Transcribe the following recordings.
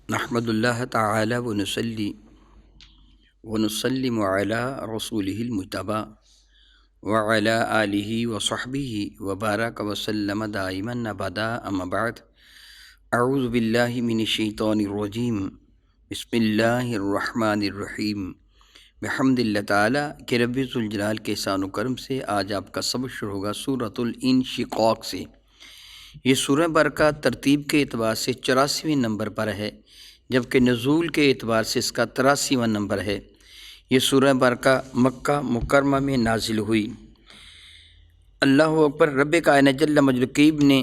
نحمد اللہ تعالی ونسلم علی رسولہ المجتبی وعلی آلہ وصحبہ وبارک وسلم دائما ابدا اما بعد اعوذ باللہ من الشیطان الرجیم بسم اللہ الرحمن الرحیم بحمد اللہ تعالیٰ کہ رب ذوالجلال کے احسان و کرم سے آج آپ کا سبق شروع ہوگا سورۃ الانشقاق سے۔ یہ سورہ برکہ ترتیب کے اعتبار سے 84ویں نمبر پر ہے، جبکہ نزول کے اعتبار سے اس کا 83واں نمبر ہے۔ یہ سورہ برکہ مکہ مکرمہ میں نازل ہوئی۔ اللہ اکبر۔ رب کائنات جل مجدہ نے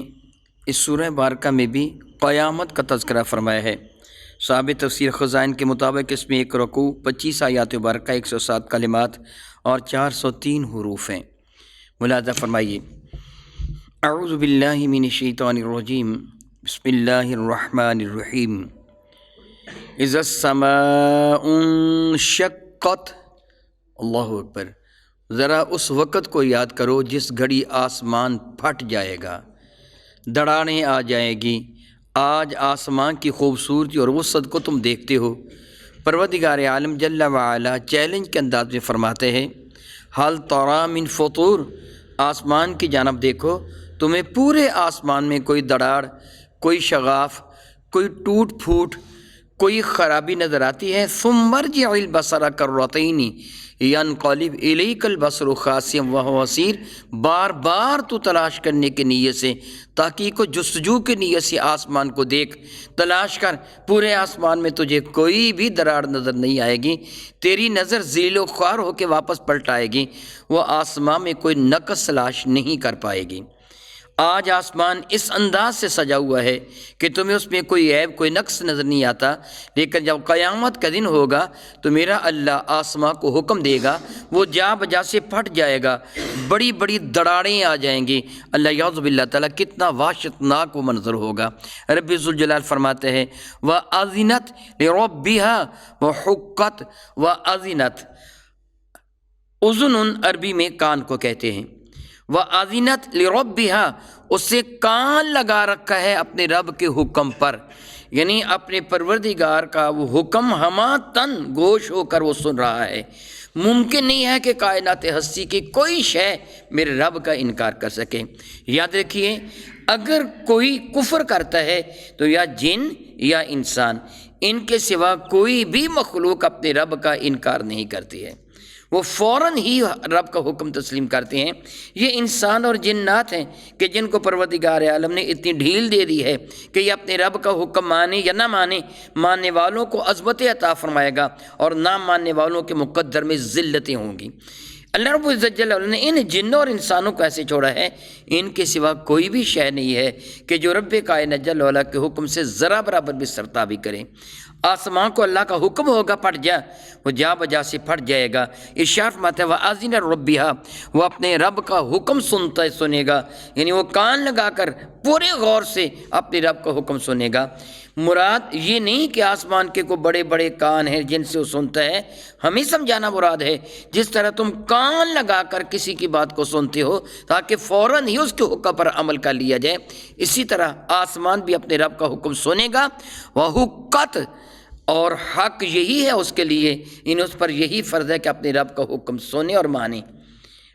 اس سورہ بارکہ میں بھی قیامت کا تذکرہ فرمایا ہے۔ صاحب تفسیر خزائن کے مطابق اس میں ایک رکوع، 25 آیات مبارکہ، 107 کلمات اور 403 حروف ہیں۔ ملاحظہ فرمائیے۔ اعوذ باللہ من الشیطان الرجیم بسم اللہ الرحمن الرحیم اذا السماء انشقت۔ اللہ اکبر۔ ذرا اس وقت کو یاد کرو جس گھڑی آسمان پھٹ جائے گا، دڑاڑیں آ جائیں گی۔ آج آسمان کی خوبصورتی اور وسعت کو تم دیکھتے ہو۔ پروردگار عالم جل وعلا چیلنج کے انداز میں فرماتے ہیں، حل تری من فطور، آسمان کی جانب دیکھو، تمہیں پورے آسمان میں کوئی دڑاڑ، کوئی شغاف، کوئی ٹوٹ پھوٹ، کوئی خرابی نظر آتی ہے؟ ثم ارجع البصر کرتین ینقلب الیک البصر خاسئا وہو حسیر۔ بار بار تو تلاش کرنے کی نیت سے، تحقیق و جستجو کی نیت سے آسمان کو دیکھ، تلاش کر۔ پورے آسمان میں تجھے کوئی بھی دراڑ نظر نہیں آئے گی، تیری نظر ذلیل و خوار ہو کے واپس پلٹ آئے گی، وہ آسمان میں کوئی نقص تلاش نہیں کر پائے گی۔ آج آسمان اس انداز سے سجا ہوا ہے کہ تمہیں اس میں کوئی عیب، کوئی نقص نظر نہیں آتا، لیکن جب قیامت کا دن ہوگا تو میرا اللہ آسمان کو حکم دے گا، وہ جا بجا سے پھٹ جائے گا، بڑی بڑی دراڑیں آ جائیں گی۔ اللہ یعوذ باللہ تعالیٰ، کتنا وحشتناک وہ منظر ہوگا۔ رب ذوالجلال فرماتے ہیں وَأَذِنَتْ لِرَبِّهَا وَحُقَّتْ وَأَذِنَتْ۔ اذن عربی میں کان کو کہتے ہیں۔ وَأَذِنَتْ لِرَبِّهَا، اس سے کان لگا رکھا ہے اپنے رب کے حکم پر، یعنی اپنے پروردگار کا وہ حکم ہما تن گوش ہو کر وہ سن رہا ہے۔ ممکن نہیں ہے کہ کائنات ہستی کی کوئی شے میرے رب کا انکار کر سکے۔ یاد رکھیے، اگر کوئی کفر کرتا ہے تو یا جن یا انسان، ان کے سوا کوئی بھی مخلوق اپنے رب کا انکار نہیں کرتی ہے، وہ فوراً ہی رب کا حکم تسلیم کرتے ہیں۔ یہ انسان اور جنات ہیں کہ جن کو پروردگار عالم نے اتنی ڈھیل دے دی ہے کہ یہ اپنے رب کا حکم مانے یا نہ مانے، ماننے والوں کو عظمت عطا فرمائے گا اور نہ ماننے والوں کے مقدر میں ذلتیں ہوں گی۔ اللہ رب العزت جل وعلا نے ان جنوں اور انسانوں کو ایسے چھوڑا ہے، ان کے سوا کوئی بھی شے نہیں ہے کہ جو رب کائنات جل وعلا کے حکم سے ذرا برابر بھی سرتابی کرے۔ آسمان کو اللہ کا حکم ہوگا پھٹ جا، وہ جا بجا سے پھٹ جائے گا۔ ارشاد فرماتا ہے وَأَذِنَ رَبِّهَا، وہ اپنے رب کا حکم سنے گا، یعنی وہ کان لگا کر پورے غور سے اپنے رب کا حکم سنے گا۔ مراد یہ نہیں کہ آسمان کے کوئی بڑے بڑے کان ہیں جن سے وہ سنتا ہے، ہمیں سمجھانا مراد ہے جس طرح تم کان لگا کر کسی کی بات کو سنتے ہو تاکہ فوراً ہی اس کے حکم پر عمل کر لیا جائے، اسی طرح آسمان بھی اپنے رب کا حکم سنے گا۔ وَحُقَّتْ، اور حق یہی ہے اس کے لیے، ان اس پر یہی فرض ہے کہ اپنے رب کا حکم سنے اور مانے،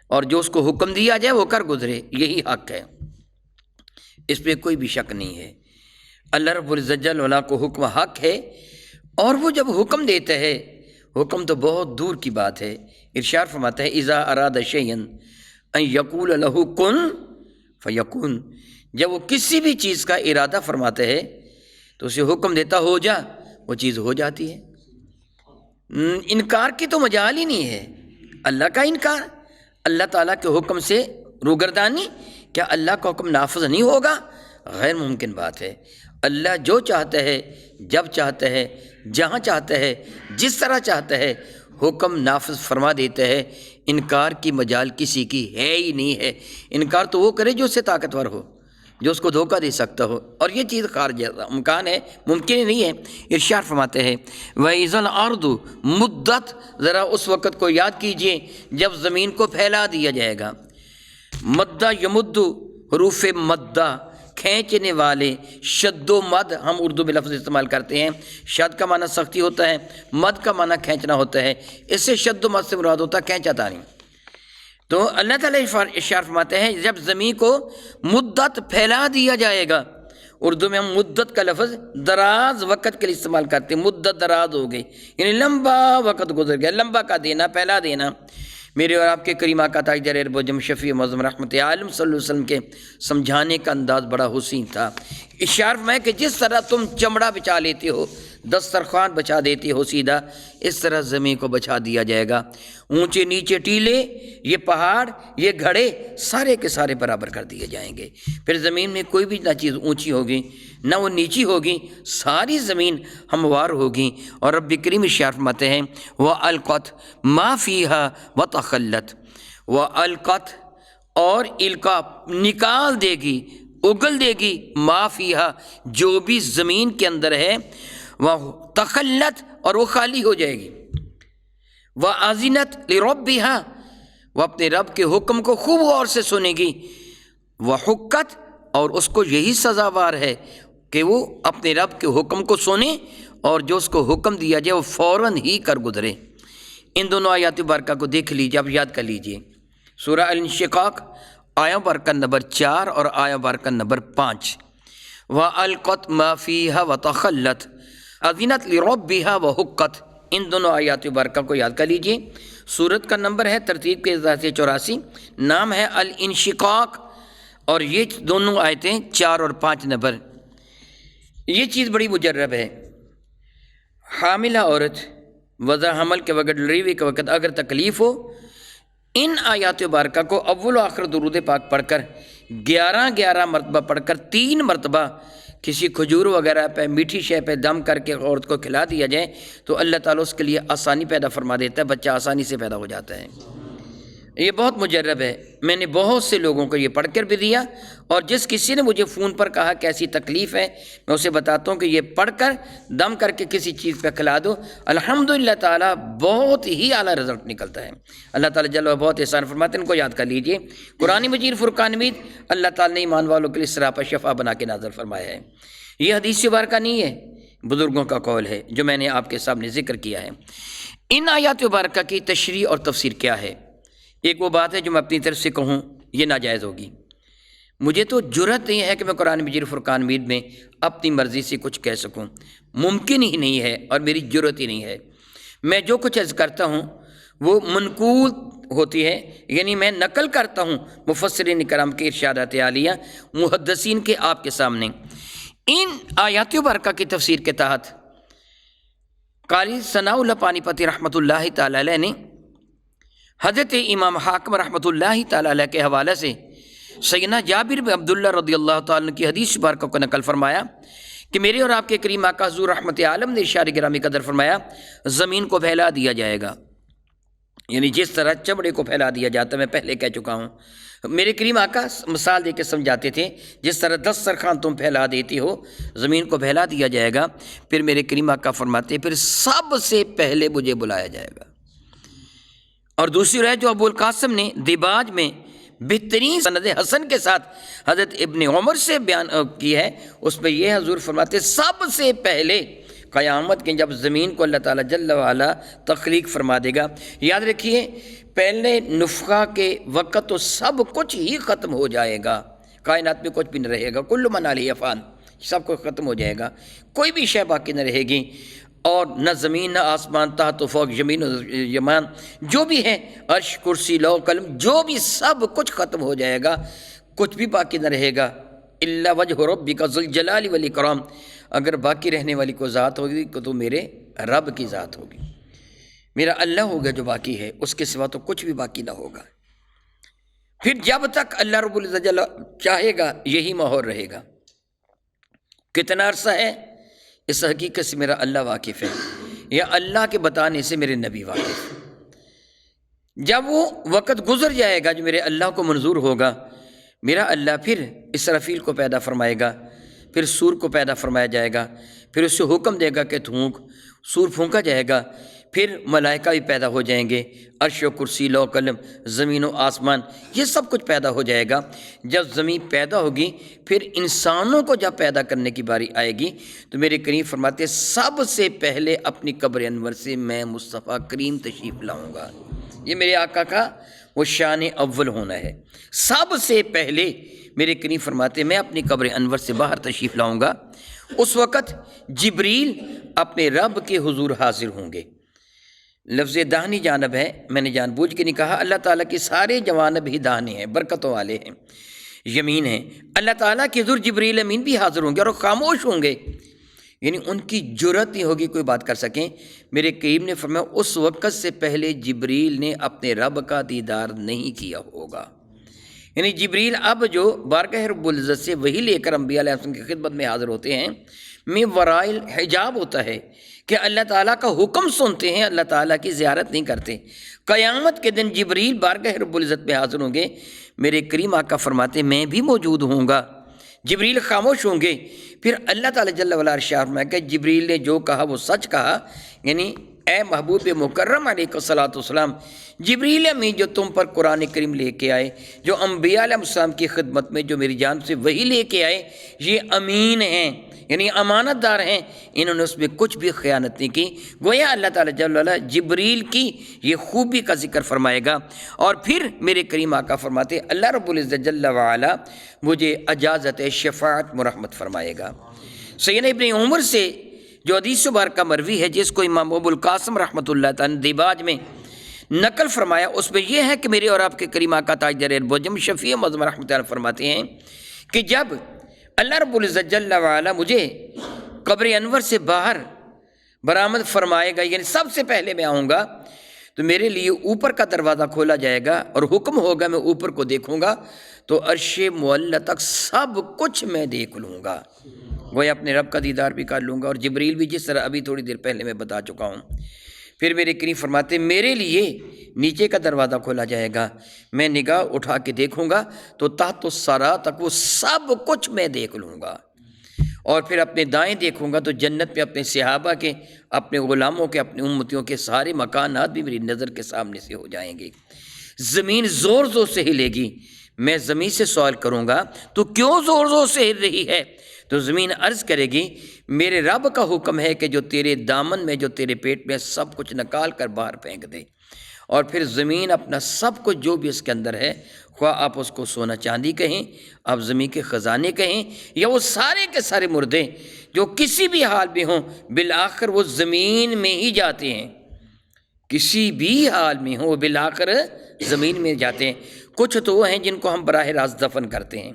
اور جو اس کو حکم دیا جائے وہ کر گزرے، یہی حق ہے، اس پہ کوئی بھی شک نہیں ہے۔ اللہ رب العزت جل وعلا کو حکم حق ہے، اور وہ جب حکم دیتا ہے، حکم تو بہت دور کی بات ہے۔ ارشاد فرماتا ہے اذا اراد شیئا ان یقول له کن فیکون، جب وہ کسی بھی چیز کا ارادہ فرماتا ہے تو اسے حکم دیتا ہو جا، وہ چیز ہو جاتی ہے۔ انکار کی تو مجال ہی نہیں ہے۔ اللہ کا انکار، اللہ تعالیٰ کے حکم سے روگردانی، کیا اللہ کا حکم نافذ نہیں ہوگا؟ غیر ممکن بات ہے۔ اللہ جو چاہتا ہے، جب چاہتا ہے، جہاں چاہتا ہے، جس طرح چاہتا ہے، حکم نافذ فرما دیتا ہے۔ انکار کی مجال کسی کی ہے ہی نہیں ہے۔ انکار تو وہ کرے جو اس سے طاقتور ہو، جو اس کو دھوکہ دے سکتا ہو، اور یہ چیز خارج امکان ہے، ممکن ہی نہیں ہے۔ ارشاد فرماتے ہیں وَإِذَا الْأَرْضُ مُدَّتْ، ذرا اس وقت کو یاد کیجئے جب زمین کو پھیلا دیا جائے گا۔ مدہ یمد، حروف مدہ کھینچنے والے، شد و مد ہم اردو میں لفظ استعمال کرتے ہیں۔ شد کا معنی سختی ہوتا ہے، مد کا معنی کھینچنا ہوتا ہے، اس سے شد و مد سے مراد ہوتا ہے کھینچا تانی۔ تو اللہ تعالیٰ ارشاد فرماتے ہیں جب زمین کو مدت پھیلا دیا جائے گا، اردو میں ہم مدت کا لفظ دراز وقت کے لیے استعمال کرتے ہیں، مدت دراز ہو گئی یعنی لمبا وقت گزر گیا، لمبا کا دینا، پھیلا دینا۔ میرے اور آپ کے کریم آقا تاجدار عرب و عجم شفیع معظم رحمت عالم صلی اللہ علیہ وسلم کے سمجھانے کا انداز بڑا حسین تھا۔ ارشاد میں کہ جس طرح تم چمڑا بچا لیتے ہو، دسترخوان بچا دیتے ہو سیدھا، اس طرح زمین کو بچا دیا جائے گا۔ اونچے نیچے ٹیلے، یہ پہاڑ، یہ گھڑے سارے کے سارے برابر کر دیے جائیں گے۔ پھر زمین میں کوئی بھی نہ چیز اونچی ہوگی نہ وہ نیچی ہوگی، ساری زمین ہموار ہوگی۔ اور رب کریم ارشاد فرماتے ہیں وَأَلْقَتْ مَا فِيهَا وَتَخَلَّتْ، وَأَلْقَتْ اور القا نکال دے گی، اگل دے گی، ما فیہا جو بھی زمین کے اندر ہے، وَتَخَلَّتْ اور وہ خالی ہو جائے گی، وَأَذِنَتْ لِرَبِّهَا وہ اپنے رب کے حکم کو خوب غور سے سنے گی، وَحُقَّتْ اور اس کو یہی سزاوار ہے کہ وہ اپنے رب کے حکم کو سنے اور جو اس کو حکم دیا جائے وہ فوراً ہی کر گزرے۔ ان دونوں آیات مبارکہ کو دیکھ لیجیے، اب یاد کر لیجیے۔ سورہ الانشقاق آیا مبارکہ نمبر 4 اور آیا مبارکہ نمبر 5۔ وَأَلْقَتْ مَا فِيهَا وَتَخَلَّتْ أَذِنَتْ لِرَبِّهَا وَحُقَّتْ ان دونوں آیات مبارکہ کو یاد کر لیجیے۔ سورت کا نمبر ہے ترتیب کے اعتبار سے 84، نام ہے الانشقاق، اور یہ دونوں آیتیں 4 اور 5 نمبر۔ یہ چیز بڑی مجرب ہے، حاملہ عورت وضع حمل کے وقت، ڈلیوری کے وقت اگر تکلیف ہو، ان آیات مبارکہ کو اول و آخر درود پاک پڑھ کر 11 مرتبہ پڑھ کر 3 مرتبہ کسی کھجور وغیرہ پہ، میٹھی شے پہ دم کر کے عورت کو کھلا دیا جائے تو اللہ تعالیٰ اس کے لیے آسانی پیدا فرما دیتا ہے، بچہ آسانی سے پیدا ہو جاتا ہے۔ یہ بہت مجرب ہے، میں نے بہت سے لوگوں کو یہ پڑھ کر بھی دیا، اور جس کسی نے مجھے فون پر کہا کہ ایسی تکلیف ہے، میں اسے بتاتا ہوں کہ یہ پڑھ کر دم کر کے کسی چیز پہ کھلا دو، الحمدللہ تعالیٰ بہت ہی اعلیٰ رزلٹ نکلتا ہے۔ اللہ تعالیٰ جل و بہت احسان فرماتے ہیں، ان کو یاد کر لیجئے۔ قرآن مجید فرقان مجید اللہ تعالیٰ نے ایمان والوں کے لیے سراپا شفا بنا کے نازل فرمایا ہے۔ یہ حدیث مبارکہ نہیں ہے، بزرگوں کا قول ہے جو میں نے آپ کے سامنے ذکر کیا ہے۔ ان آیات مبارکہ کی تشریح اور تفسیر کیا ہے؟ ایک وہ بات ہے جو میں اپنی طرف سے کہوں یہ ناجائز ہوگی، مجھے تو جرأت نہیں ہے کہ میں قرآن مجید فرقان مجید میں اپنی مرضی سے کچھ کہہ سکوں، ممکن ہی نہیں ہے اور میری جرأت ہی نہیں ہے۔ میں جو کچھ عرض کرتا ہوں وہ منقول ہوتی ہے، یعنی میں نقل کرتا ہوں مفسرین کرام کے ارشادات عالیہ، محدثین کے آپ کے سامنے۔ ان آیات مبارکہ کی تفسیر کے تحت قاری ثناء اللہ پانی پتی رحمۃ اللہ تعالی علیہ نے حضرت امام حاکم رحمۃ اللہ تعالی علیہ کے حوالے سے سیدنا جابر بن عبداللہ رضی اللہ تعالیٰ عنہ کی حدیث مبارکہ کو نقل فرمایا کہ میرے اور آپ کے کریم آقا حضور رحمت عالم نے ارشاد گرامی قدر فرمایا زمین کو پھیلا دیا جائے گا، یعنی جس طرح چمڑے کو پھیلا دیا جاتا ہے، میں پہلے کہہ چکا ہوں۔ میرے کریم آقا مثال دے کے سمجھاتے تھے جس طرح دسترخوان تم پھیلا دیتی ہو زمین کو پھیلا دیا جائے گا، پھر میرے کریم آقا فرماتے پھر سب سے پہلے مجھے بلایا جائے گا۔ اور دوسری روایت جو ابو القاسم نے دیباج میں بہترین سند حسن کے ساتھ حضرت ابن عمر سے بیان کی ہے، اس میں یہ حضور فرماتے سب سے پہلے قیامت کے جب زمین کو اللہ تعالیٰ جل وعلا تخلیق فرما دے گا، یاد رکھیے پہلے نفخہ کے وقت تو سب کچھ ہی ختم ہو جائے گا، کائنات میں کچھ بھی نہ رہے گا، کل من علیہ فان، سب کچھ ختم ہو جائے گا، کوئی بھی شے باقی نہ رہے گی، اور نہ زمین نہ آسمان، تحت و فوق زمین و یمان جو بھی ہے، عرش کرسی لوح قلم جو بھی سب کچھ ختم ہو جائے گا، کچھ بھی باقی نہ رہے گا، الا وجہ ربک ذو الجلال والاکرام، اگر باقی رہنے والی کوئی ذات ہوگی تو میرے رب کی ذات ہوگی، میرا اللہ ہوگا جو باقی ہے، اس کے سوا تو کچھ بھی باقی نہ ہوگا۔ پھر جب تک اللہ رب العزت جل چاہے گا یہی ماحول رہے گا۔ کتنا عرصہ ہے اس حقیقت سے میرا اللہ واقف ہے، یا اللہ کے بتانے سے میرے نبی واقف ہے۔ جب وہ وقت گزر جائے گا جو میرے اللہ کو منظور ہوگا، میرا اللہ پھر اسرافیل کو پیدا فرمائے گا، پھر سور کو پیدا فرمایا جائے گا، پھر اس سے حکم دے گا کہ تھونک، سور پھونکا جائے گا، پھر ملائکہ بھی پیدا ہو جائیں گے، عرش و کرسی، لوح قلم، زمین و آسمان، یہ سب کچھ پیدا ہو جائے گا۔ جب زمین پیدا ہوگی پھر انسانوں کو جب پیدا کرنے کی باری آئے گی تو میرے کریم فرماتے ہیں سب سے پہلے اپنی قبر انور سے میں مصطفیٰ کریم تشریف لاؤں گا۔ یہ میرے آقا کا وہ شان اول ہونا ہے، سب سے پہلے میرے کریم فرماتے ہیں میں اپنی قبر انور سے باہر تشریف لاؤں گا۔ اس وقت جبریل اپنے رب کے حضور حاضر ہوں گے۔ لفظ داہنی جانب ہے، میں نے جان بوجھ کے نہیں کہا، اللہ تعالیٰ کے سارے جوانب ہی داہنے ہیں، برکتوں والے ہیں، یمین ہیں۔ اللہ تعالیٰ کے حضور جبریل امین بھی حاضر ہوں گے اور وہ خاموش ہوں گے، یعنی ان کی جرت نہیں ہوگی کوئی بات کر سکیں۔ میرے کریم نے فرمایا اس وقت سے پہلے جبریل نے اپنے رب کا دیدار نہیں کیا ہوگا، یعنی جبریل اب جو بارگاہ رب العزت سے وہی لے کر انبیاء علیہ السلام کی خدمت میں حاضر ہوتے ہیں، میں ورائل حجاب ہوتا ہے کہ اللہ تعالیٰ کا حکم سنتے ہیں، اللہ تعالیٰ کی زیارت نہیں کرتے۔ قیامت کے دن جبریل بارگاہ رب العزت میں حاضر ہوں گے، میرے کریم آقا فرماتے میں بھی موجود ہوں گا، جبریل خاموش ہوں گے، پھر اللہ تعالیٰ جل وعلا ارشاد فرمائے کہ جبریل نے جو کہا وہ سچ کہا، یعنی اے محبوب مکرم علیہ الصلوۃ والسلام، جبریل امین جو تم پر قرآن کریم لے کے آئے، جو انبیاء علیہ السلام کی خدمت میں جو میری جانب سے وہی لے کے آئے، یہ امین ہیں، یعنی امانت دار ہیں، انہوں نے اس میں کچھ بھی خیانت نہیں کی۔ گویا اللہ تعالیٰ جل وعلا جبریل کی یہ خوبی کا ذکر فرمائے گا، اور پھر میرے کریم آقا فرماتے اللہ رب العزت جل وعلا مجھے اجازت شفاعت مرحمت فرمائے گا۔ سیدنا ابن عمر سے جو حدیث مبارکہ مروی ہے جس کو امام ابو القاسم رحمۃ اللہ تعالیٰ نے دیباج میں نقل فرمایا، اس میں یہ ہے کہ میرے اور آپ کے کریم آقا تاجدار البجم شفیع معظم رحمۃ اللہ فرماتے ہیں کہ جب اللہ رب العزت جل وعلا مجھے قبر انور سے باہر برآمد فرمائے گا، یعنی سب سے پہلے میں آؤں گا، تو میرے لیے اوپر کا دروازہ کھولا جائے گا اور حکم ہوگا میں اوپر کو دیکھوں گا تو عرش معلی تک سب کچھ میں دیکھ لوں گا، گویا اپنے رب کا دیدار بھی کر لوں گا، اور جبریل بھی جس طرح ابھی تھوڑی دیر پہلے میں بتا چکا ہوں۔ پھر میرے کریم فرماتے میرے لیے نیچے کا دروازہ کھولا جائے گا، میں نگاہ اٹھا کے دیکھوں گا تو تحت الثری تک وہ سب کچھ میں دیکھ لوں گا، اور پھر اپنے دائیں دیکھوں گا تو جنت میں اپنے صحابہ کے، اپنے غلاموں کے، اپنے امتیوں کے سارے مکانات بھی میری نظر کے سامنے سے ہو جائیں گے۔ زمین زور زور سے ہلے گی، میں زمین سے سوال کروں گا تو کیوں زور زور سے ہل رہی ہے؟ تو زمین عرض کرے گی میرے رب کا حکم ہے کہ جو تیرے دامن میں، جو تیرے پیٹ میں سب کچھ نکال کر باہر پھینک دے، اور پھر زمین اپنا سب کچھ جو بھی اس کے اندر ہے، خواہ آپ اس کو سونا چاندی کہیں، آپ زمین کے خزانے کہیں، یا وہ سارے کے سارے مردے جو کسی بھی حال میں ہوں، بالآخر وہ زمین میں ہی جاتے ہیں، کسی بھی حال میں ہوں وہ بالآخر زمین میں جاتے ہیں۔ کچھ تو وہ ہیں جن کو ہم براہ راست دفن کرتے ہیں،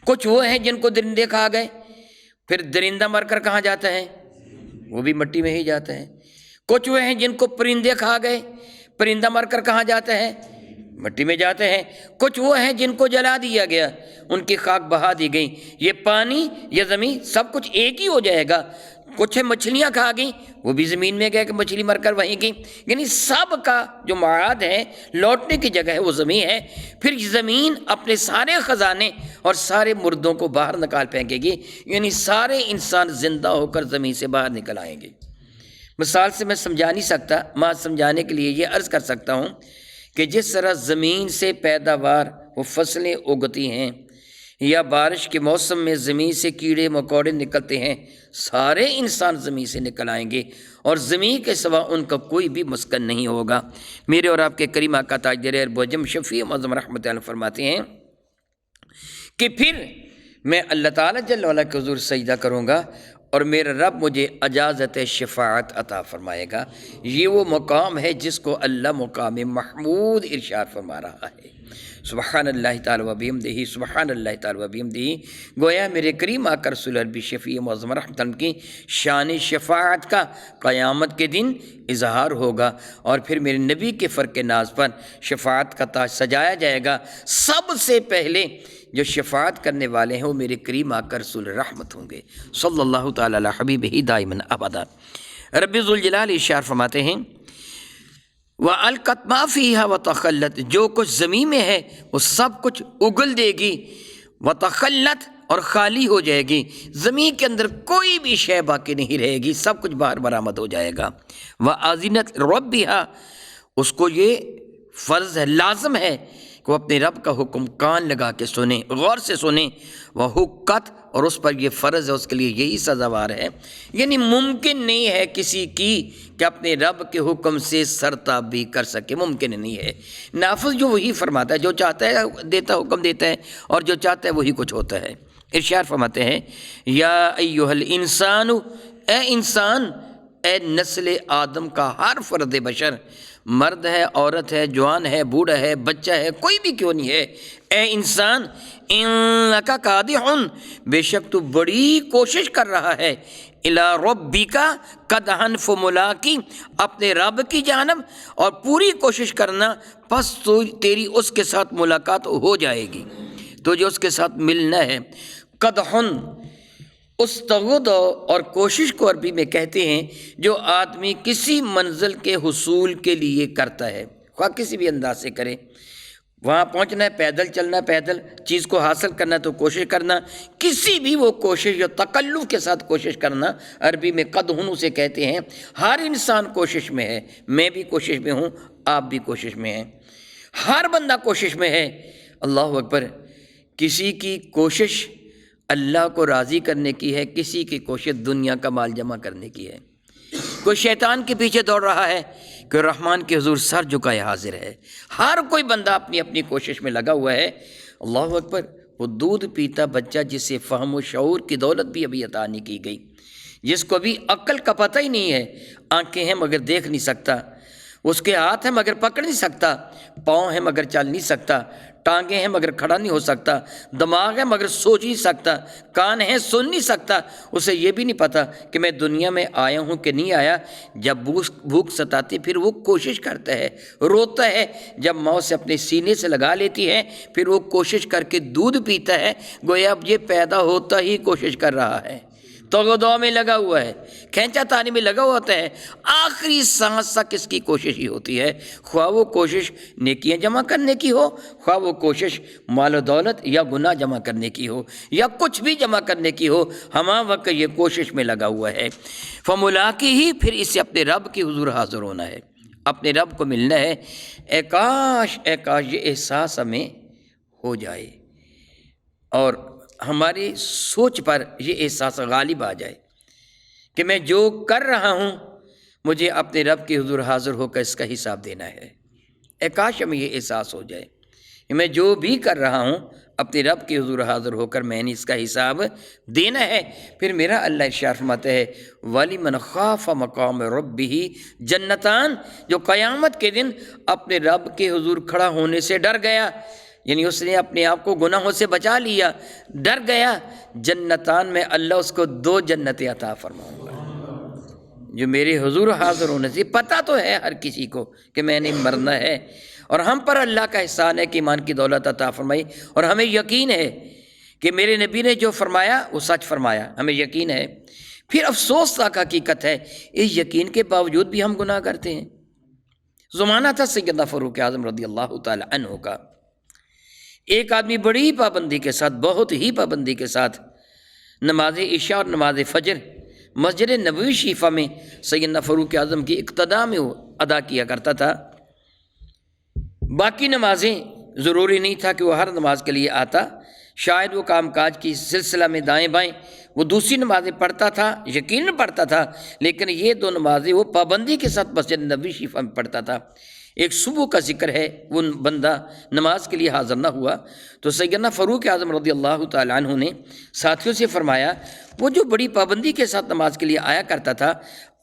کچھ وہ ہیں جن کو درندے کھا گئے، پھر درندہ مر کر کہاں جاتا ہے؟ وہ بھی مٹی میں ہی جاتا ہے۔ کچھ وہ ہیں جن کو پرندے کھا گئے، پرندہ مر کر کہاں جاتا ہے؟ مٹی میں جاتے ہیں۔ کچھ وہ ہیں جن کو جلا دیا گیا، ان کی خاک بہا دی گئی، یہ پانی یا زمین سب کچھ ایک ہی ہو جائے گا۔ کچھ مچھلیاں کھا گئیں، وہ بھی زمین میں گئے کہ مچھلی مر کر وہیں گئی، یعنی سب کا جو معاد ہے، لوٹنے کی جگہ ہے، وہ زمین ہے۔ پھر زمین اپنے سارے خزانے اور سارے مردوں کو باہر نکال پھینکے گی، یعنی سارے انسان زندہ ہو کر زمین سے باہر نکل آئیں گے۔ مثال سے میں سمجھا نہیں سکتا، میں سمجھانے کے لیے یہ عرض کر سکتا ہوں کہ جس طرح زمین سے پیداوار وہ فصلیں اگتی ہیں، یا بارش کے موسم میں زمین سے کیڑے مکوڑے نکلتے ہیں، سارے انسان زمین سے نکل آئیں گے، اور زمین کے سوا ان کا کوئی بھی مسکن نہیں ہوگا۔ میرے اور آپ کے کریم آقا تاجدار البجم شفیع معظم رحمۃ اللہ فرماتے ہیں کہ پھر میں اللہ تعالیٰ جل وعلا کے حضور سجدہ کروں گا اور میرا رب مجھے اجازت شفاعت عطا فرمائے گا۔ یہ وہ مقام ہے جس کو اللہ مقام محمود ارشاد فرما رہا ہے۔ سبحان اللہ تعالیٰ و بحمدہ، سبحان اللہ تعالیٰ و بحمدہ۔ گویا میرے کریم آقا رسول عربی شفیع معظم رحمۃ اللہ کی شان شفاعت کا قیامت کے دن اظہار ہوگا، اور پھر میرے نبی کے فرق ناز پر شفاعت کا تاج سجایا جائے گا۔ سب سے پہلے جو شفاعت کرنے والے ہیں وہ میرے کریم آقا رسول رحمت ہوں گے، صلی اللہ تعالیٰ علی حبیبہ دائما ابدا۔ رب ذوالجلال ارشاد فرماتے ہیں وَأَلْقَتْ مَا فِيهَا وَتَخَلَّتْ، جو کچھ زمین میں ہے وہ سب کچھ اگل دے گی، وَتَخَلَّتْ اور خالی ہو جائے گی، زمین کے اندر کوئی بھی شے باقی نہیں رہے گی، سب کچھ باہر برآمد ہو جائے گا۔ وَأَذِنَتْ رَبِّهَا، اس کو یہ فرض ہے، لازم ہے کہ وہ اپنے رب کا حکم کان لگا کے سنیں، غور سے سنیں۔ وَحُقَّتْ، اور اس پر یہ فرض ہے، اس کے لیے یہی سزاوار ہے۔ یعنی ممکن نہیں ہے کسی کی کہ اپنے رب کے حکم سے سرتابی کر سکے، ممکن نہیں ہے۔ نافذ جو وہی فرماتا ہے، جو چاہتا ہے دیتا، حکم دیتا ہے، اور جو چاہتا ہے وہی کچھ ہوتا ہے۔ ارشاد فرماتے ہیں یا ایھا الانسان، اے انسان، اے نسل آدم کا ہر فرد بشر، مرد ہے، عورت ہے، جوان ہے، بوڑھا ہے، بچہ ہے، کوئی بھی کیوں نہیں ہے، اے انسان، انک کادح، بے شک تو بڑی کوشش کر رہا ہے، الی ربک قدحا فملاقی، اپنے رب کی جانب، اور پوری کوشش کرنا، پس تو تیری اس کے ساتھ ملاقات ہو جائے گی، تجھے اس کے ساتھ ملنا ہے۔ قدحن، استغد، اور کوشش کو عربی میں کہتے ہیں جو آدمی کسی منزل کے حصول کے لیے کرتا ہے، خواہ کسی بھی انداز سے کرے، وہاں پہنچنا ہے، پیدل چلنا، پیدل چیز کو حاصل کرنا تو کوشش کرنا، کسی بھی وہ کوشش یا تکلف کے ساتھ کوشش کرنا، عربی میں قدحن اسے کہتے ہیں۔ ہر انسان کوشش میں ہے، میں بھی کوشش میں ہوں، آپ بھی کوشش میں ہیں، ہر بندہ کوشش میں ہے۔ اللہ اکبر۔ کسی کی کوشش اللہ کو راضی کرنے کی ہے، کسی کی کوشش دنیا کا مال جمع کرنے کی ہے، کوئی شیطان کے پیچھے دوڑ رہا ہے، کہ رحمان کے حضور سر جھکائے حاضر ہے۔ ہر کوئی بندہ اپنی اپنی کوشش میں لگا ہوا ہے۔ اللہ اکبر۔ وہ دودھ پیتا بچہ جسے فہم و شعور کی دولت بھی ابھی عطا نہیں کی گئی، جس کو بھی عقل کا پتہ ہی نہیں ہے، آنکھیں ہیں مگر دیکھ نہیں سکتا، اس کے ہاتھ ہیں مگر پکڑ نہیں سکتا، پاؤں ہیں مگر چل نہیں سکتا، ٹانگیں ہیں مگر کھڑا نہیں ہو سکتا، دماغ ہے مگر سوچ نہیں سکتا، کان ہیں سن نہیں سکتا، اسے یہ بھی نہیں پتہ کہ میں دنیا میں آیا ہوں کہ نہیں آیا۔ جب بھوک ستاتی پھر وہ کوشش کرتا ہے، روتا ہے، جب ماں سے اپنے سینے سے لگا لیتی ہے پھر وہ کوشش کر کے دودھ پیتا ہے، گویا اب یہ پیدا ہوتا ہی کوشش کر رہا ہے، توغدو میں لگا ہوا ہے، کھینچا تانی میں لگا ہوتا ہے، آخری سانس تک اس کی کوشش ہی ہوتی ہے، خواہ وہ کوشش نیکیاں جمع کرنے کی ہو، خواہ وہ کوشش مال و دولت یا گناہ جمع کرنے کی ہو، یا کچھ بھی جمع کرنے کی ہو، ہمہ وقت یہ کوشش میں لگا ہوا ہے۔ فملاقی ہی، پھر اسے اپنے رب کی حضور حاضر ہونا ہے، اپنے رب کو ملنا ہے۔ اے کاش یہ احساس ہمیں ہو جائے اور ہماری سوچ پر یہ احساس غالب آ جائے کہ میں جو کر رہا ہوں مجھے اپنے رب کے حضور حاضر ہو کر اس کا حساب دینا ہے۔ اے کاش ہمیں یہ احساس ہو جائے کہ میں جو بھی کر رہا ہوں اپنے رب کے حضور حاضر ہو کر میں نے اس کا حساب دینا ہے۔ پھر میرا اللہ ارشاد فرماتا ہے وَلِمَنْ خَافَ مَقَامَ رَبِّهِ جنتان، جو قیامت کے دن اپنے رب کے حضور کھڑا ہونے سے ڈر گیا، یعنی اس نے اپنے آپ کو گناہوں سے بچا لیا، ڈر گیا، جنتان میں اللہ اس کو 2 جنتیں عطا فرماؤں گا۔ جو میرے حضور حاضر ہونے سے پتہ تو ہے ہر کسی کو کہ میں نے مرنا ہے، اور ہم پر اللہ کا احسان ہے کہ ایمان کی دولت عطا فرمائی، اور ہمیں یقین ہے کہ میرے نبی نے جو فرمایا وہ سچ فرمایا، ہمیں یقین ہے۔ پھر افسوس تک حقیقت ہے اس یقین کے باوجود بھی ہم گناہ کرتے ہیں۔ زمانہ تھا سیدنا فاروق اعظم رضی اللہ تعالی عنہ کا، ایک آدمی بڑی پابندی کے ساتھ، بہت ہی پابندی کے ساتھ نماز عشاء اور نماز فجر مسجد نبوی شریفہ میں سیدنا فاروق اعظم کی اقتداء میں وہ ادا کیا کرتا تھا۔ باقی نمازیں ضروری نہیں تھا کہ وہ ہر نماز کے لیے آتا، شاید وہ کام کاج کی سلسلہ میں دائیں بائیں وہ دوسری نمازیں پڑھتا تھا، یقیناً پڑھتا تھا، لیکن یہ 2 نمازیں وہ پابندی کے ساتھ مسجد نبوی شریفہ میں پڑھتا تھا۔ ایک صبح کا ذکر ہے، وہ بندہ نماز کے لیے حاضر نہ ہوا تو سیدنا فاروق اعظم رضی اللہ تعالیٰ عنہ نے ساتھیوں سے فرمایا وہ جو بڑی پابندی کے ساتھ نماز کے لیے آیا کرتا تھا،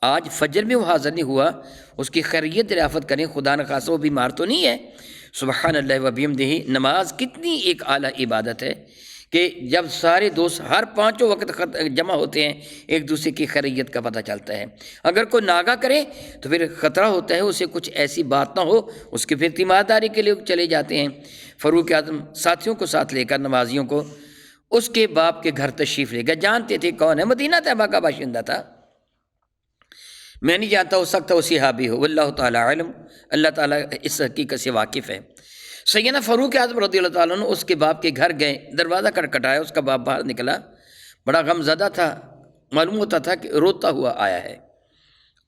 آج فجر میں وہ حاضر نہیں ہوا، اس کی خیریت دریافت کریں، خدا نخواستہ وہ بیمار تو نہیں ہے۔ سبحان اللہ و بحمدہ، نماز کتنی ایک اعلیٰ عبادت ہے کہ جب سارے دوست ہر 5 وقت جمع ہوتے ہیں ایک دوسرے کی خیریت کا پتہ چلتا ہے۔ اگر کوئی ناغہ کرے تو پھر خطرہ ہوتا ہے اسے کچھ ایسی بات نہ ہو، اس کی پھر تیمارداری کے لیے چلے جاتے ہیں۔ فاروق اعظم ساتھیوں کو ساتھ لے کر نمازیوں کو اس کے باپ کے گھر تشریف لے گئے، جانتے تھے کون ہے، مدینہ طیبہ کا باشندہ تھا، میں نہیں جانتا ہو سکتا وہ صحابی ہو، واللہ تعالیٰ علم، اللہ تعالیٰ اس حقیقت سے واقف ہے۔ سیدنا فاروق اعظم رضی اللہ تعالیٰ عنہ اس کے باپ کے گھر گئے، دروازہ کھٹکھٹایا، اس کا باپ باہر نکلا، بڑا غم زدہ تھا، معلوم ہوتا تھا کہ روتا ہوا آیا ہے۔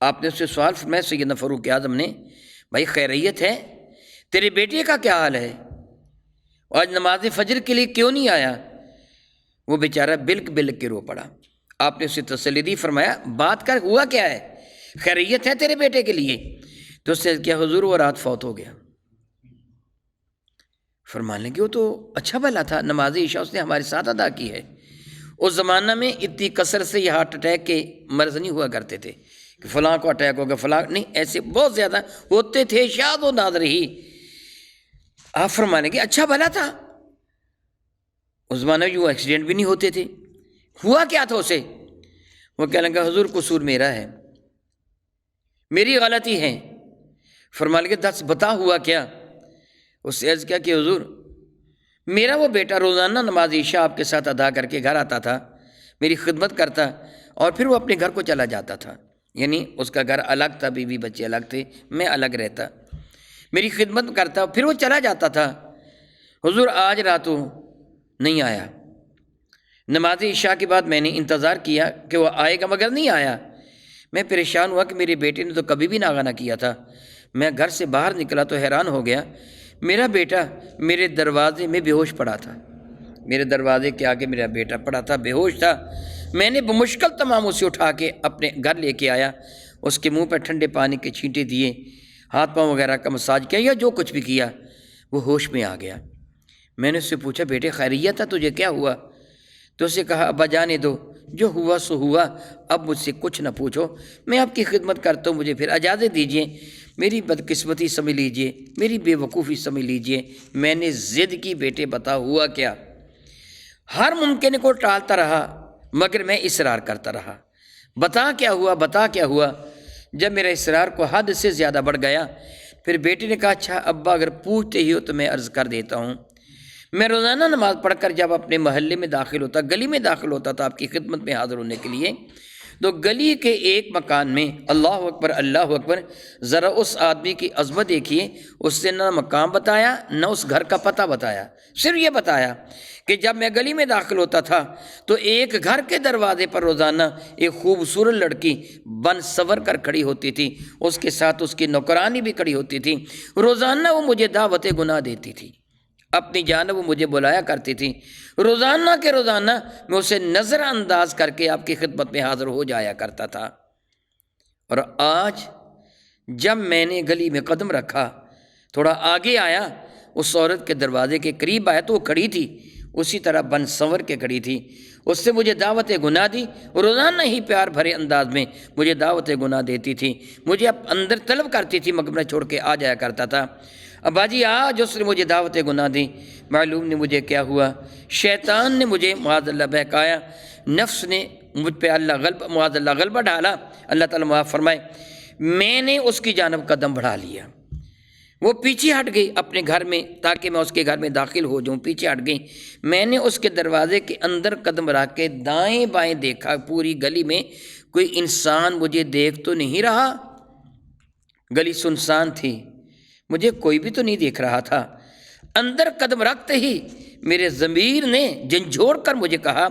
آپ نے اس سے سوال فرمایا سیدنا فاروق اعظم نے، بھائی خیریت ہے؟ تیرے بیٹے کا کیا حال ہے؟ آج نماز فجر کے لیے کیوں نہیں آیا؟ وہ بیچارہ بلک بلک کے رو پڑا۔ آپ نے اسے تسلی دی، فرمایا بات کر، ہوا کیا ہے؟ خیریت ہے تیرے بیٹے کے لیے؟ تو اس نے کیا، حضور وہ رات فوت ہو گیا۔ فرمانے لگے وہ تو اچھا بھلا تھا، نماز عشاء اس نے ہمارے ساتھ ادا کی ہے۔ اس زمانہ میں اتنی کثرت سے یہ ہارٹ اٹیک کے مرض نہیں ہوا کرتے تھے کہ فلاں کو اٹیک ہو گیا، فلاں نہیں، ایسے بہت زیادہ ہوتے تھے، شاید و نادر ہی۔ آپ فرمانے لگے اچھا بھلا تھا، اس زمانے میں جو ایکسیڈنٹ بھی نہیں ہوتے تھے، ہوا کیا تھا اسے؟ وہ کہنے لگا حضور قصور میرا ہے، میری غلطی ہے۔ فرمانے لگے دس بتا ہوا کیا؟ اس سے عرض کیا کہ حضور میرا وہ بیٹا روزانہ نماز عشاء آپ کے ساتھ ادا کر کے گھر آتا تھا، میری خدمت کرتا اور پھر وہ اپنے گھر کو چلا جاتا تھا، یعنی اس کا گھر الگ تھا، بیوی بچے الگ تھے، میں الگ رہتا، میری خدمت کرتا پھر وہ چلا جاتا تھا۔ حضور آج راتوں نہیں آیا، نماز عشاء کے بعد میں نے انتظار کیا کہ وہ آئے گا مگر نہیں آیا۔ میں پریشان ہوا کہ میرے بیٹے نے تو کبھی بھی ناغہ نہ کیا تھا۔ میں گھر سے باہر نکلا تو حیران ہو گیا، میرا بیٹا میرے دروازے میں بے ہوش پڑا تھا، میرے دروازے کے آگے میرا بیٹا پڑا تھا، بے ہوش تھا۔ میں نے بمشکل تمام اسے اٹھا کے اپنے گھر لے کے آیا، اس کے منہ پہ ٹھنڈے پانی کے چھینٹے دیے، ہاتھ پاؤں وغیرہ کا مساج کیا یا جو کچھ بھی کیا، وہ ہوش میں آ گیا۔ میں نے اس سے پوچھا بیٹے خیریت تھا، تجھے کیا ہوا؟ تو اسے کہا ابا جانے دو، جو ہوا سو ہوا، اب مجھ سے کچھ نہ پوچھو، میں آپ کی خدمت کرتا ہوں، مجھے پھر اجازت دیجیے، میری بدقسمتی سمجھ لیجیے، میری بے وقوفی سمجھ لیجیے، میں نے ضد کی بیٹے بتا ہوا کیا؟ ہر ممکن کو ٹالتا رہا مگر میں اصرار کرتا رہا، بتا کیا ہوا، بتا کیا ہوا۔ جب میرا اصرار کو حد سے زیادہ بڑھ گیا، پھر بیٹے نے کہا اچھا ابا اگر پوچھتے ہی ہو تو میں عرض کر دیتا ہوں، میں روزانہ نماز پڑھ کر جب اپنے محلے میں داخل ہوتا، گلی میں داخل ہوتا تھا آپ کی خدمت میں حاضر ہونے کے لیے، تو گلی کے ایک مکان میں اللہ اکبر اللہ اکبر، ذرا اس آدمی کی عظمت دیکھیے، اس سے نہ مقام بتایا نہ اس گھر کا پتہ بتایا، صرف یہ بتایا کہ جب میں گلی میں داخل ہوتا تھا تو ایک گھر کے دروازے پر روزانہ ایک خوبصورت لڑکی بن سور کر کھڑی ہوتی تھی، اس کے ساتھ اس کی نوکرانی بھی کھڑی ہوتی تھی، روزانہ وہ مجھے دعوت گناہ دیتی تھی، اپنی جانب وہ مجھے بلایا کرتی تھی، روزانہ کے روزانہ میں اسے نظر انداز کر کے آپ کی خدمت میں حاضر ہو جایا کرتا تھا۔ اور آج جب میں نے گلی میں قدم رکھا، تھوڑا آگے آیا، اس عورت کے دروازے کے قریب آیا تو وہ کھڑی تھی، اسی طرح بن سنور کے کھڑی تھی، اس سے مجھے دعوت گناہ دی، روزانہ ہی پیار بھرے انداز میں مجھے دعوت گناہ دیتی تھی، مجھے اب اندر طلب کرتی تھی مگر میں چھوڑ کے آ جایا کرتا تھا۔ ابا جی آج اس نے مجھے دعوت گناہ دی، معلوم نہیں مجھے کیا ہوا، شیطان نے مجھے معاذ اللہ بہکایا، نفس نے مجھ پہ معاذ اللہ غلبہ ڈالا، اللہ تعالیٰ معاف فرمائے، میں نے اس کی جانب قدم بڑھا لیا، وہ پیچھے ہٹ گئی اپنے گھر میں تاکہ میں اس کے گھر میں داخل ہو جاؤں، پیچھے ہٹ گئی، میں نے اس کے دروازے کے اندر قدم رکھ کے دائیں بائیں دیکھا، پوری گلی میں کوئی انسان مجھے دیکھ تو نہیں رہا، گلی سنسان تھی، مجھے کوئی بھی تو نہیں دیکھ رہا تھا۔ اندر قدم رکھتے ہی میرے ضمیر نے جھنجھوڑ کر مجھے کہا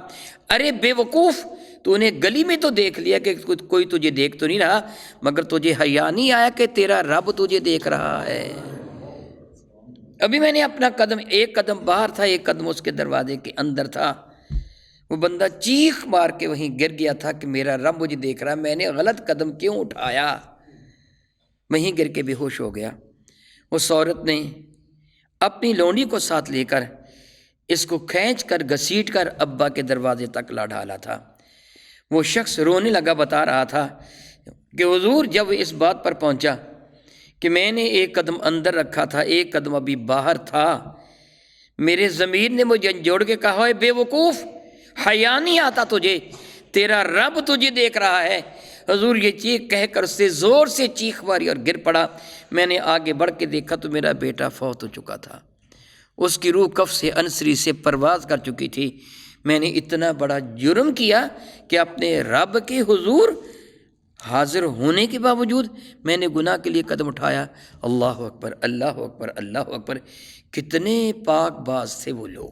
ارے بے وقوف، تو نے گلی میں تو دیکھ لیا کہ کوئی تجھے دیکھ تو نہیں رہا، مگر تجھے حیا نہیں آیا کہ تیرا رب تجھے دیکھ رہا ہے۔ ابھی میں نے اپنا قدم، ایک قدم باہر تھا، ایک قدم اس کے دروازے کے اندر تھا، وہ بندہ چیخ مار کے وہیں گر گیا تھا کہ میرا رب مجھے دیکھ رہا، میں نے غلط قدم کیوں اٹھایا، وہیں گر کے بے ہوش ہو گیا۔ اس عورت نے اپنی لونڈی کو ساتھ لے کر اس کو کھینچ کر گھسیٹ کر ابا کے دروازے تک لا ڈالا تھا۔ وہ شخص رونے لگا، بتا رہا تھا کہ حضور جب اس بات پر پہنچا کہ میں نے ایک قدم اندر رکھا تھا، ایک قدم ابھی باہر تھا، میرے ضمیر نے مجھے جوڑ کے کہا اے بے وقوف، حیا نہیں آتا تجھے، تیرا رب تجھے دیکھ رہا ہے۔ حضور یہ چیخ کہہ کر اس سے زور سے چیخ ماری اور گر پڑا۔ میں نے آگے بڑھ کے دیکھا تو میرا بیٹا فوت ہو چکا تھا، اس کی روح کف سے انصری سے پرواز کر چکی تھی۔ میں نے اتنا بڑا جرم کیا کہ اپنے رب کے حضور حاضر ہونے کے باوجود میں نے گناہ کے لیے قدم اٹھایا۔ اللہ اکبر، اللہ اکبر، اللہ اکبر۔ کتنے پاک باز تھے وہ لوگ،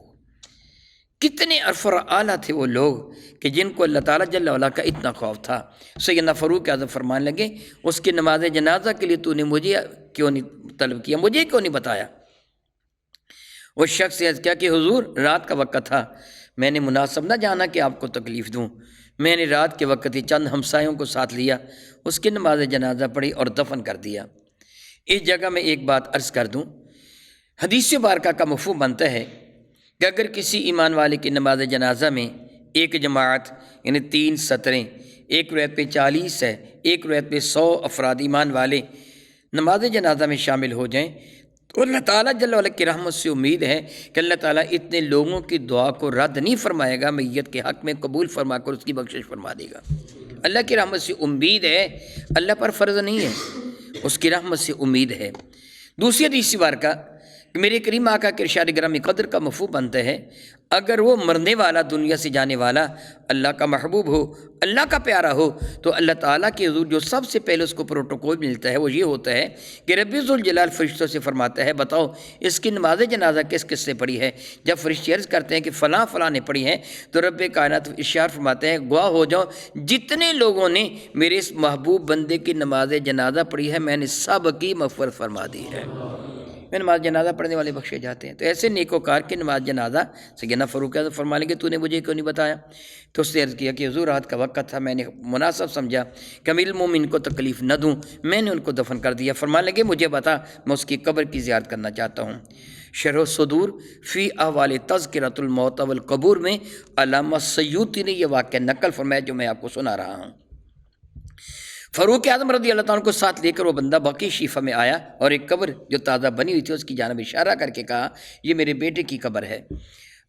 کتنے عرفہ اعلیٰ تھے وہ لوگ کہ جن کو اللہ تعالیٰ جل وعلا کا اتنا خوف تھا۔ سیدنا فاروق اعظم فرمانے لگے اس کی نماز جنازہ کے لیے تو نے مجھے کیوں نہیں طلب کیا، مجھے کیوں نہیں بتایا؟ اس شخص سے عرض کیا کہ حضور رات کا وقت تھا، میں نے مناسب نہ جانا کہ آپ کو تکلیف دوں، میں نے رات کے وقت ہی چند ہمسایوں کو ساتھ لیا، اس کی نماز جنازہ پڑھی اور دفن کر دیا۔ اس جگہ میں ایک بات عرض کر دوں، حدیث مبارکہ کا مفہوم بنتا ہے کہ اگر کسی ایمان والے کی نماز جنازہ میں ایک جماعت یعنی 3 سطریں، ایک روایت پہ 40 ہے، ایک روایت پہ 100 افراد ایمان والے نماز جنازہ میں شامل ہو جائیں تو اللہ تعالیٰ جل وعلا کی رحمت سے امید ہے کہ اللہ تعالیٰ اتنے لوگوں کی دعا کو رد نہیں فرمائے گا، میت کے حق میں قبول فرما کر اس کی بخشش فرما دے گا۔ اللہ کی رحمت سے امید ہے، اللہ پر فرض نہیں ہے، اس کی رحمت سے امید ہے۔ دوسری حدیث مبارکہ کہ میرے کریم آقا کے ارشاد گرامی قدر کا مفہوم بنتا ہے، اگر وہ مرنے والا، دنیا سے جانے والا اللہ کا محبوب ہو، اللہ کا پیارا ہو، تو اللہ تعالیٰ کے حضور جو سب سے پہلے اس کو پروٹوکول ملتا ہے وہ یہ ہوتا ہے کہ رب ذوالجلال فرشتوں سے فرماتا ہے بتاؤ اس کی نماز جنازہ کس کس سے پڑھی ہے؟ جب فرشتے عرض کرتے ہیں کہ فلاں فلاں نے پڑھی ہے تو رب کائنات ارشاد فرماتے ہیں گواہ ہو جاؤ جتنے لوگوں نے میرے اس محبوب بندے کی نماز جنازہ پڑھی ہے میں نے سب کی مغفرت فرما دی ہے، میں نماز جنازہ پڑھنے والے بخشے جاتے ہیں۔ تو ایسے نیکوکار کی نماز جنازہ سیدنا فاروق اعظم فرما لیں کہ تو نے مجھے کیوں نہیں بتایا؟ تو اس نے عرض کیا کہ حضور رات کا وقت تھا، میں نے مناسب سمجھا کہ امیر المومنین کو تکلیف نہ دوں، میں نے ان کو دفن کر دیا۔ فرمانے لگے مجھے بتا، میں اس کی قبر کی زیارت کرنا چاہتا ہوں۔ شرح الصدور فی احوال تذکرۃ الموت والقبور میں علامہ سیوطی نے یہ واقعہ نقل فرمایا جو میں آپ کو سنا رہا ہوں۔ فاروق اعظم رضی اللہ تعالیٰ کو ساتھ لے کر وہ بندہ بقیع شیفہ میں آیا اور ایک قبر جو تازہ بنی ہوئی تھی اس کی جانب اشارہ کر کے کہا یہ میرے بیٹے کی قبر ہے۔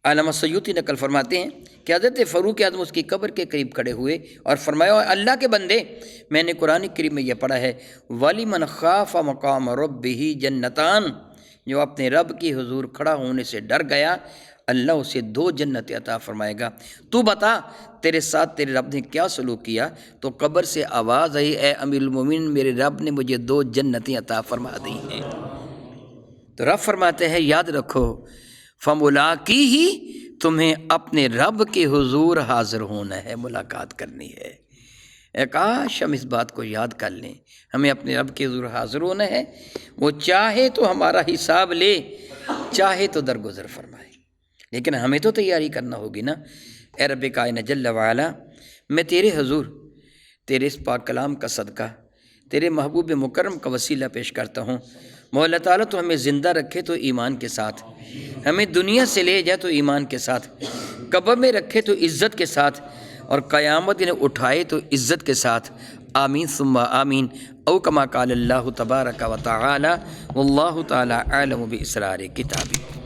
علامہ سیوطی نقل فرماتے ہیں کہ حضرت فاروق اعظم اس کی قبر کے قریب کھڑے ہوئے اور فرمایا اللہ کے بندے، میں نے قرآن کریم میں یہ پڑھا ہے وَلِمَنْ خَافَ مَقَامَ رَبِّهِ جَنَّتَانِ، جو اپنے رب کی حضور کھڑا ہونے سے ڈر گیا اللہ اسے 2 جنت عطا فرمائے گا۔ تو بتا تیرے ساتھ تیرے رب نے کیا سلوک کیا؟ تو قبر سے آواز آئی اے امیر المومنین میرے رب نے مجھے 2 جنتیں عطا فرما دی ہیں۔ تو رب فرماتے ہیں یاد رکھو فَمُلَاقِيهِ، تمہیں اپنے رب کے حضور حاضر ہونا ہے، ملاقات کرنی ہے۔ اے کاش ہم اس بات کو یاد کر لیں، ہمیں اپنے رب کے حضور حاضر ہونا ہے، وہ چاہے تو ہمارا حساب لے، چاہے تو درگزر فرمائے، لیکن ہمیں تو تیاری کرنا ہوگی نا۔ اے رب کائنات جل وعلا، میں تیرے حضور تیرے اس پاک کلام کا صدقہ تیرے محبوب مکرم کا وسیلہ پیش کرتا ہوں۔ مولا تعالیٰ تو ہمیں زندہ رکھے تو ایمان کے ساتھ، ہمیں دنیا سے لے جائے تو ایمان کے ساتھ، قبر میں رکھے تو عزت کے ساتھ، اور قیامت انہیں اٹھائے تو عزت کے ساتھ۔ آمین ثم آمین، او کما قال اللہ تبارک و تعالی، واللہ تعالی اعلم باسرار کتابہ۔